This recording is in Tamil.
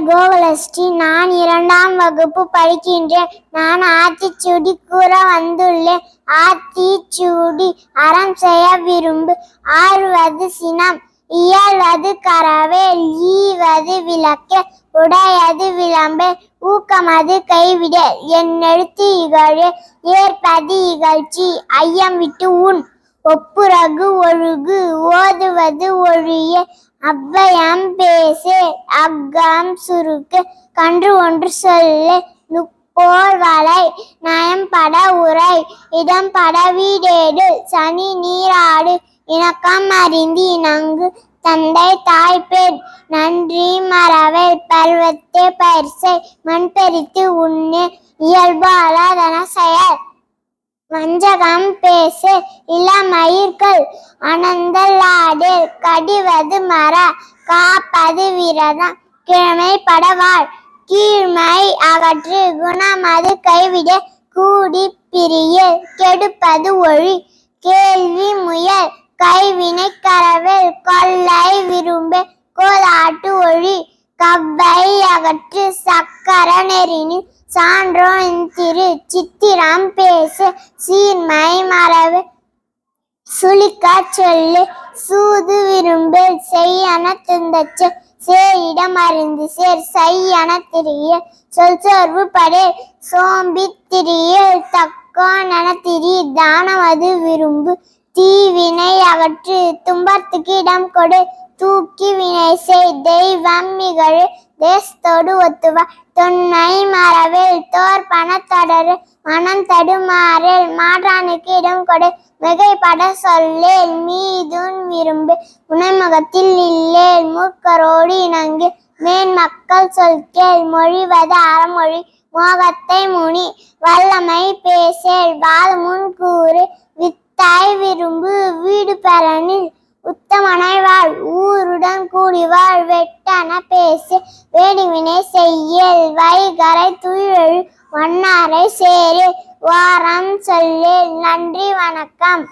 கோகுலஸ்ரீ. நான் 2ஆம் வகுப்பு படிக்கின்றேன். நான் ஆத்திச்சூடி கூற வந்துள்ளேன். ஆத்திச்சூடி அறம் செய்ய விரும்பு. ஆறுவது சினம், இயல்வது கரவேல், ஈவது விளக்கே, உடையது விளம்பே, ஊக்கமது கைவிட, என்னெழுத்து இகழே, ஏற்பது இகழ்ச்சி, ஐயம் விட்டு உன். ஒப்புரகு ஒழுகு, ஓதுவது ஒழிய, அவ்வயம் பேசே, அக்கம் சுருக்கு, கன்று ஒன்று சொல்லே, நுப்போல் வளை, நயம்பட உரை, இடம்பட வீடேடு, சனி நீராடு, இணக்கம் அறிந்து இணங்கு, தந்தை தாய்பேர் நன்றி மறவேல், பருவத்தே பயிர்செய், மண்பெரித்து உண்ணே, இயல்பு அலாதன செயல், வஞ்சகம் பேசே, இளமயிர்கள் அனந்தல் ஆடே, கடிவது மர, காப்பது விரதம், கிழமை படவாள், கீழ்மை அகற்று, குணமது கைவிட, கூடி பிரிய, கெடுப்பது ஒழி, கேள்வி முயல், கைவினை கரவேல், கொள்ளை விரும்பே, கோலாட்டு ஒழி, கவ்வை அகற்று, சக்கர நெறினு, சான்றோன் திரு, சித்திரம் பேசு, சீர்மை மறவு, சுழிக்கச் சொல்லு, சூது விரும்பு, செய்யன துந்தச்சு, சேயிடம் அறிந்து சேர், செய்யன திரிய, சொல் சோர்வு படே, சோம்பித் திரிய, தக்கோனென திரி, தானமது விரும்பு, தீவினை அகற்று, துன்பத்துக்கு இடம் கொடு, தூக்கி வினை செய், தெய்வம் இகழு, தேசத்தோடு ஒத்துவ, தொன்மை மறவேல், தோற்பன தொடரு, மனம் தடுமாறேல், மாற்றானுக்கு இடம் கொடு, மிகைப்பட சொல்லேல், மீதுன் விரும்பு, புனைமுகத்தில் இல்லேல், மூர்க்கரோடு இணங்கு, மேன்மக்கள் சொல்கேள், மொழிவது அறமொழி, மோகத்தை முனி, வல்லமை பேசேல், வாதமுன் கூறு, வித்தை விரும்பு, வீடு பெறனில், உத்தமனை வாழ், ஊருடன் கூடிவாழ், வெட்டன பேசு, வேடிவினை செய்யேல், வைகறை துயிலெழு, வண்ணாரை சேரே, ஓரம் சொல்லேல். நன்றி, வணக்கம்.